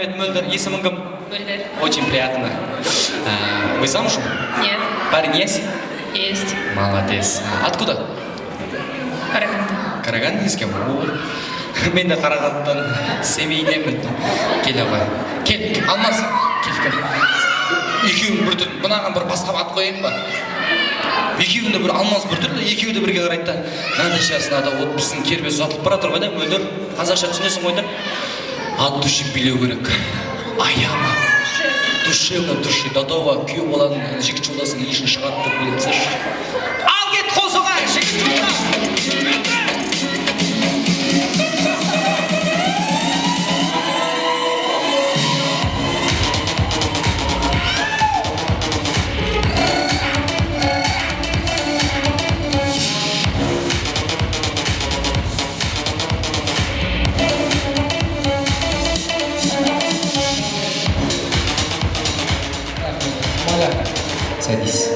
Рахмет, Мөлдір. Есімің кім? Мөлдір. Очень приятно. Вы замужем? Нет. Парень есть? Есть. Молодец. Откуда? Караганды. Карагандинский? Мен де Қарағандыдан, Семейденмін. Кел абай. Кел, Алмас. Кел. Екеуің бір түрлі, бұнаған бір басқа ат қояйын ба? Екеуінде бір Алмас бір түрлі, екеуі де бірге қарайды да. Надо сейчас, надо отпысын кербез ұзатылып бара тұрғай да, Мөлдір. Қазақша түсінесің ғой да? От души билеу керек. Аяма. Душевно души, до того күйеу баланың жігіт жолдасының ешін шығарып тұрып білеміз. Ал кет қосуға, жігіт жолдас! Садись.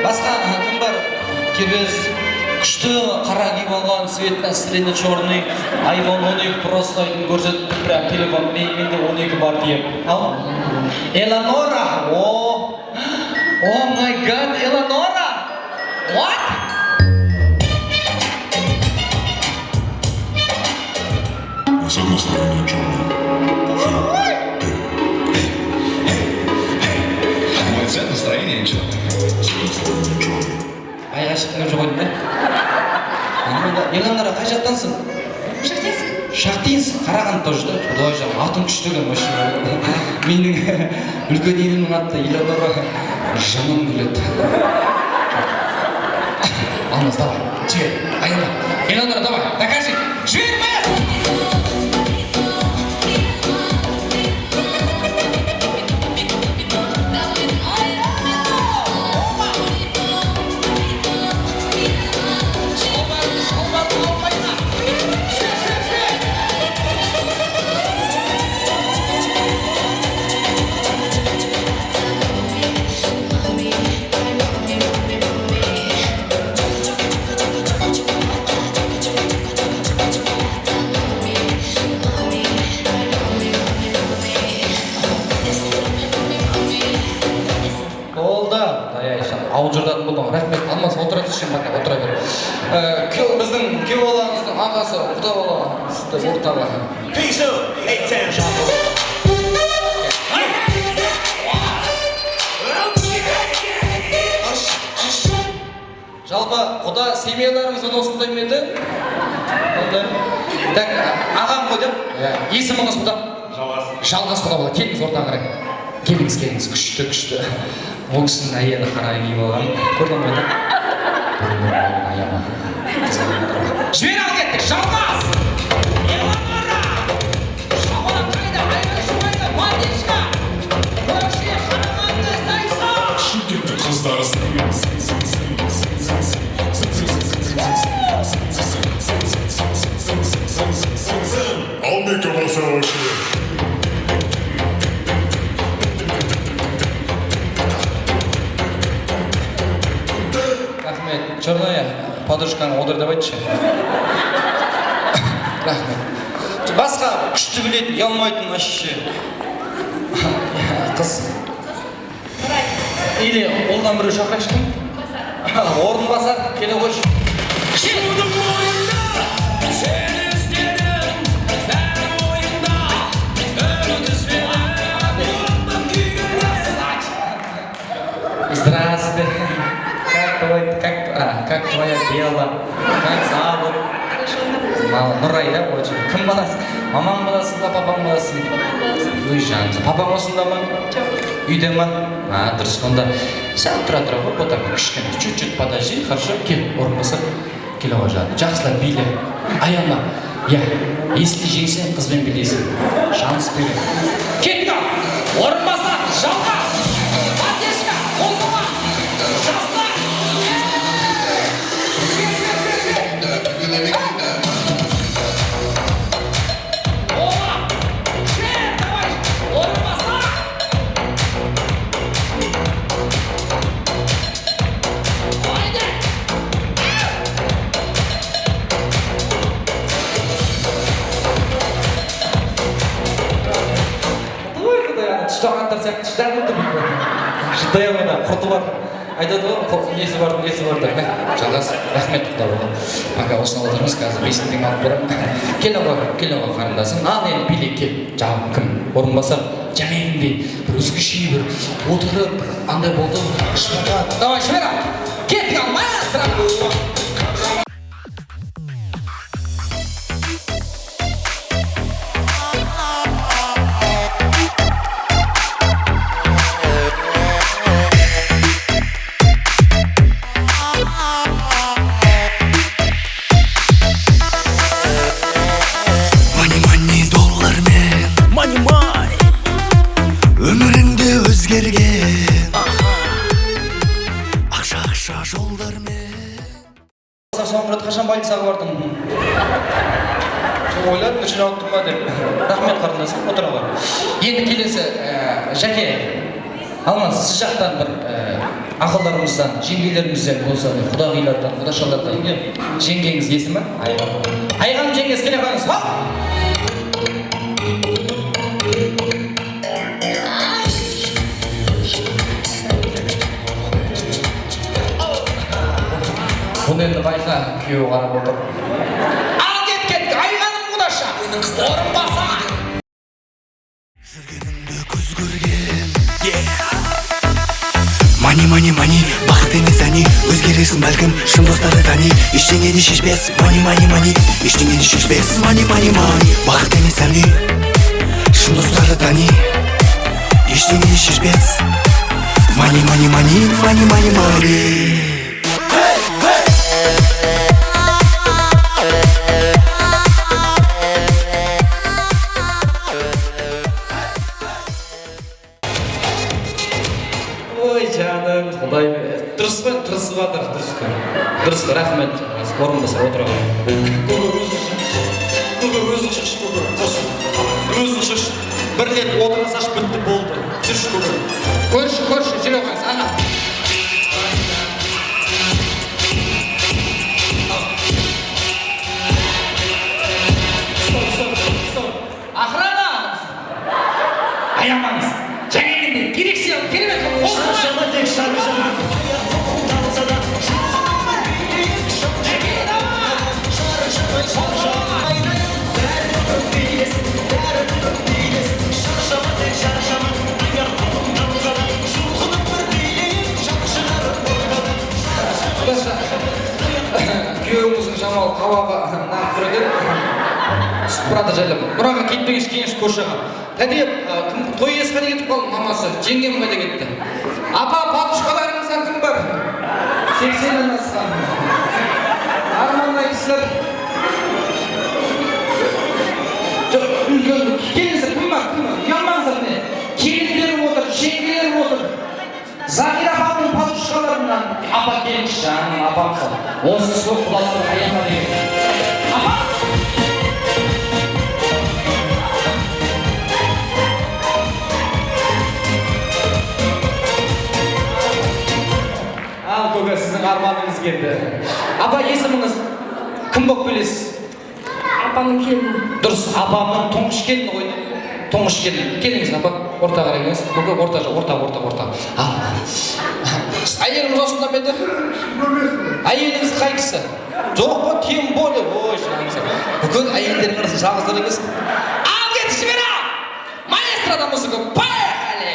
Басқа кім бар? Кербез күшті қара киіп алған, цвет настроение черный, iPhone 12 просто көрсетіп бірақ телефон менде 12 бар деп. Ал? Эланора. Oh my god, Эланора. What? С одной стороны черный. Цвет настроения ничего. Айға шыққан жоқ еді ме? Эланора қай жақтансың? Шахтинск. Шахтинск, Қарағанды тоже да? Құдай жағым, атың күштіген машина. Менің үлкен елімнің аты Эланора жаным біледі. Алмас, давай, жібер, аяма. Эланора, давай, докажи, жібер ме! Ауыл жырдан болдың. Рахмет, Алмас, отыра түскен бақа, отыра бер. Біздің күйеу баламыздың ағасы, құда бала, сізді ортаға. Peace up, 8-10 Жалпы, құда семьяларыңыздан осындай ма еді? Так, ағам ғой деп, есіміңіз құда? Жалғас құда бала, келіңіз ортаға қарай. Келіңіз, күшті. Ол кісінің әйелі қара киіп алған. Көрдің бе аяма. Жібер ал кеттік, жалғас! Эланора! Шабалақ қайда, айға шуайда, бандичка! Көрші, Қарағанды, сайса! Шымкентті қыздар Алмеке болса вообще. Черная, подружканы одыр давайтшы. Рахмет. Басқа күшті білетін, ұялмайтын вообще. Қыз. Или олдан біреу шақырайшы кім? Орын басар, келе қойшы. Шудың ойында, сені іздедім, бәрі ойында, үміт іздедім, ұлттың күйгілі. Здравствуйте. Как твое дело? Как зовут? Нұрай, да, очень. Кім баласы? Мамаң баласың ба, папаң баласың? Өй жаным, папаң осында ма? Үйде ма? Дұрыс, онда сәл тұра ғой, вот так кішкене, чуть-чуть подожди, хорошо, кел, орынбасар, кел ауа жады. Жақсылап биле, аяма. Если жеңсең, қызбен билейсің. Шанс бере. Кетті! Орынбасар, жалғас! Бандешка, қолдыма! Жасла! шыдағандар сияқты шыдап отыр. Шыдай алмай құрты бар. Айтады ғой, несі бар деп. Жалғас, рахмет құда. Пока осыны отырмыз, қазір бесіктен алып барамын. Кел аға қарындасым. Ал енді биле кел. Жағым кім? Орынбасар. Жаңағындай бір өзгеше бір отырып, андай болды. Шыдағат. Давай, шыдара. Кеттік ал, маэстро. Өміріңде өзгерген ақша жолдармен. Соңғы рет қашан больницаға бардың? Ойладым, үшін алып тұрма деп. Рахмет қарындасым, отыра ғой. Енді келесі, Жәке, Алмас, сіз жақтан бір ақылдарымыздан, жеңгелерімізден болса, құдағилардан, құдашалардан, жеңгеңіз есімі? Айған жеңгесі келе қалыңыз, ба? Бұны енді байқа күйеуі қарап отыр. Ал кет, айғаным құдаша, орын баса! Жүргеніңді көз көрген, Мани, бақыт емес әне, өзгересің бәлкім, шын достары тани. Ештеңені шешпес, мани, ештеңені шешпес, мани, бақыт емес әне, шын достары тани. Ештеңені шешпес, мани. Ой, жаным, құдай дұрыс қой, дұрыс қой, рахмет. Орынбасар отыра ғой. Өзің шыш, өзің шыш. Бір рет отыра саш бітті болды. Жүрші көбір. Көрші, жүре қойыңыз, аға. Охрана! Аямаңыз. Жаңегінде керексе, керемет қол. Шаршама тек шаршама. Күйеуіміздің жамал қабағы нағып тұр екен. Сыпырады жайлап. Мұраға кетпегеш кеңеш көршіға. Тәдеп, той иесі қайда кетіп қалды мамасы, жеңгем қайда кетті. Апа, патушкаларыңыздан кім бар? 80-нен асқан. Армандай кісілер. Келіңіздер, кім бар? Ұялмаңыздар не? Келіндерім отыр, жеңгелерім отыр. Зағира апамның патушкаларынан. Апа келіңіз жаным, апамсың. Осы сұлы құдаларды аяма деген. Апа! Ал көке, сіздің арманыңыз келді. Апа, есіміңіз кім болып келесіз? Апамның келіні. Дұрыс, апамның тұңғыш келіні ғой. Тұңғыш келін. Келіңіз, апа, ортаға келіңіз. Көке, орта. Әйеліңіз осында беді? Әйеліңіз қай кісі? Жоқ па, тем более. Ой, жанымыз. Бүкіл әйелдеріңіз жалғыздар емес. Ал кетші бері! Маэстрода музыка, поехали!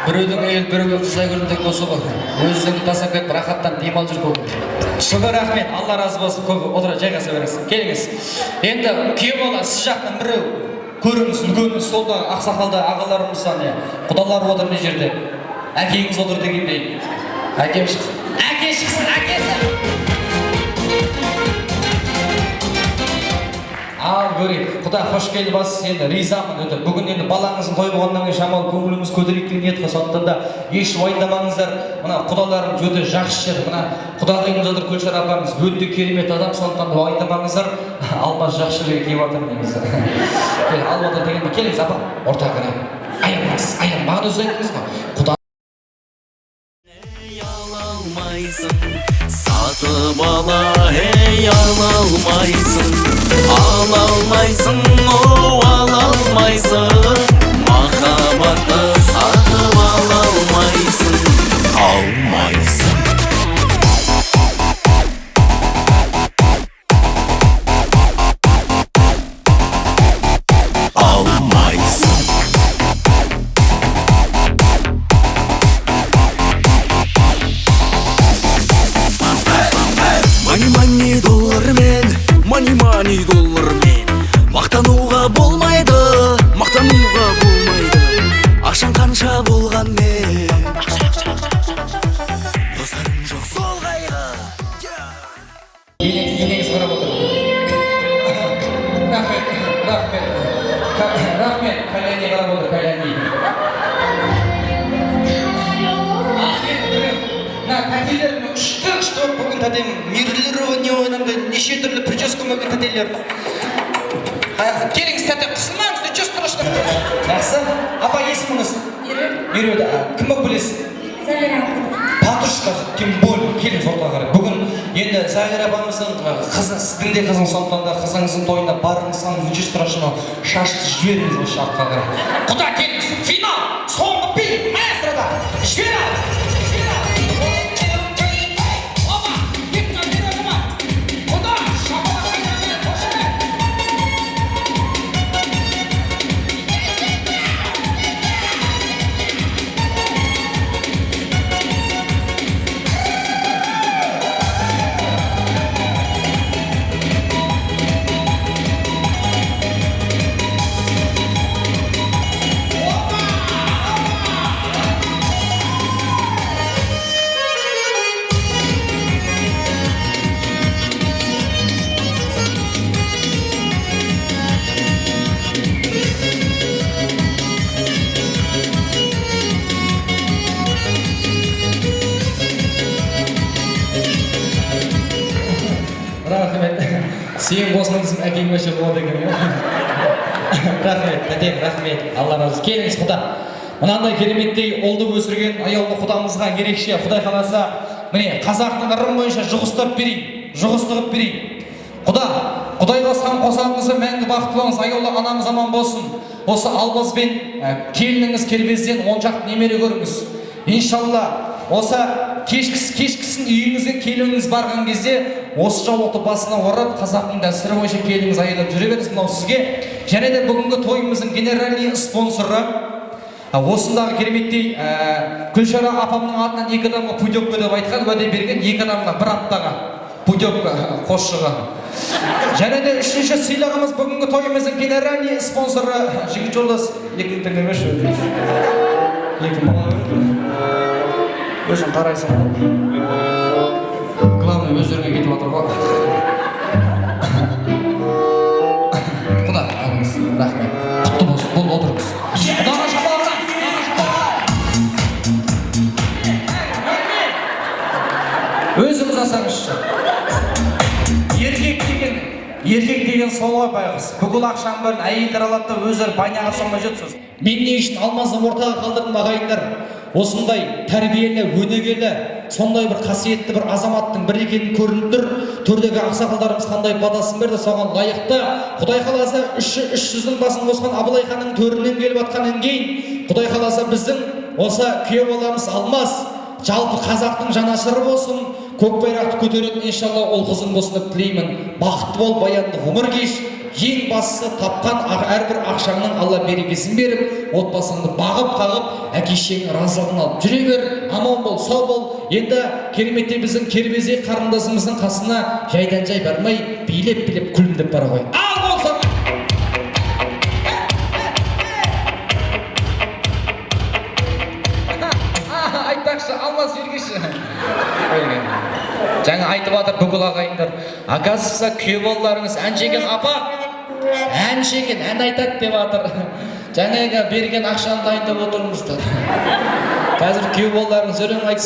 Біреудің әйел, біреуге қызай көріндік болса ғой. Өзің тасап кетіп, рахаттан демал жүр көбі. Шүкір рахмет, Алла разы болсын көбі. Отыра жайғаса бересің. Келіңіз. Енді күйеу бала, сіз жақтан біреу көріңіз, үлкен столда ақсақалды ағаларымыз құдалар отыр мына жерде. Әкеңіз отыр дегендей. Әкем шықсын. Әке шықсын, әкесі. Ал көрейік, құда қош келді бас, енді ризамын өте. Бүгін енді балаңыздың той болғаннан кейін шамалы көңіліміз көтерейік деген ниет қой, сондықтан да еш уайымдамаңыздар. Мына құдаларымыз өте жақсы жер. Мына құдағиымыз отыр, Күлшара апамыз өте керемет адам, сондықтан да уайымдамаңыздар. Алмас жақсы жерге келіп жатыр негізі. Кел, алып отыр деген келіңіз апа, ортаға қарай. Аянбаңыз, маған өзі айтыңыз ғой. Құда Сатып ала, ей алалмайсың, о алалмайсың, махаббатты сатып алалмайсың, алмайсың. Мани доллармен мақтануға болмайды, ақшаң қанша болғанмен достарың жоқ сол қайғы. Енеңіз қарап отыр. Рахмет, Кальяни қарап отыр, Кальяни. Тәтелерім үшті бүгін тәтем мерлері не ойнамды, неше түрлі прическа мүмкін тәтелер. Келіңіз тәте, қысылмаңыз, жүз тұрышты. Жақсы, апа есіміңіз? Меруерт, кім болып білесіз? Зәлира. Патрушка, тем более, келіңіз ортаға қарай. Бүгін енді Зәлира апамыздың қызы, сіздің де қызың, сондықтан да қызыңыздың тойында барыңызсаңыз жүз тұрышына шашты жіберіңіз осы артқа қарай. Құда келіңіз, финал, соңғы би, маэстрада, жібер. Сен қосыңыз әкең өше болады екен. Рахмет, тәтем, рахмет. Алла разы. Келіңіз құда. Мынандай кереметтей ұлды өсірген аяулы құдамызға ерекше Құдай қаласа, міне қазақтың ырым бойынша жұғыстырып берейін. Құда, Құдайға сан қосаңызы мәңгі бақытты болыңыз, аяулы анамыз аман болсын. Осы Алмас пен келініңіз кербезден онжақ немере көріңіз. Иншалла, осы кешкісін үйіңізге келініңіз барған кезде осы жаулықты басына орап, қазақтың дәстүрі бойынша келініңіз айдап жүре беріңіз. Мынау сізге және де бүгінгі тойымыздың генеральный спонсоры осындағы кереметтей Күлшара апамның атынан 2 адамға путевка деп айтқан, уәде берген, 2 адамға бір аптаға путевка қосшыға. Және де 3-ші сыйлығымыз бүгінгі тойымыздың генеральный спонсоры жігіт жолдас 2 теңгемеш өзің қарайсың. Главный өздеріңе кетіп отыр ғой. Құда, алыңыз, рахмет. Құтты болсын, бұл отырыңыз. Құдаға шапалақтан! Өзіңіз асаңызшы. Еркек деген сол ғой байғыз. Бүкіл ақшам бәрін әйелдер алады да өздері байнаға соңмай жетсіз. Мен не үшін Алмазды ортаға қалдырдым ағайындар? Осындай тәрбиелі, өнегелі, сондай бір қасиетті бір азаматтың бір екенін көрініп тұр. Төрдегі ақсақалдарымыз қандай батасын берді, соған лайықты. Құдай қаласа 300-дің басын қосқан Абылай ханның төрінен келіп атқаннан кейін, Құдай қаласа біздің осы күйеу баламыз Алмас жалпы қазақтың жанашыры болсын, көк байрақты көтеретін иншалла ол қызың болсын деп тілеймін. Бақытты бол, баянды ғұмыр кеш. Ең бастысы тапқан әрбір ақшаңның Алла берекесін беріп, отбасыңды бағып-қағып, әке-шешеңнің разылығын алып жүре бер, аман бол, сау бол. Енді кереметте біздің кербезек қарындасымыздың қасына жайдан жай бармай, билеп-билеп күлімдеп бара ғой. Ал болса! айтыңызшы. Жаңа айтып жатыр бүкіл ағайындар. Оказывается, күйеу балаларыңыз әнші екен, апа. Әнші екен, ән айтады деп жатыр. Жаңағы берген ақшаны дайындап отырыңыздар. Қазір күйеу балаларыңыз өлең айтсын.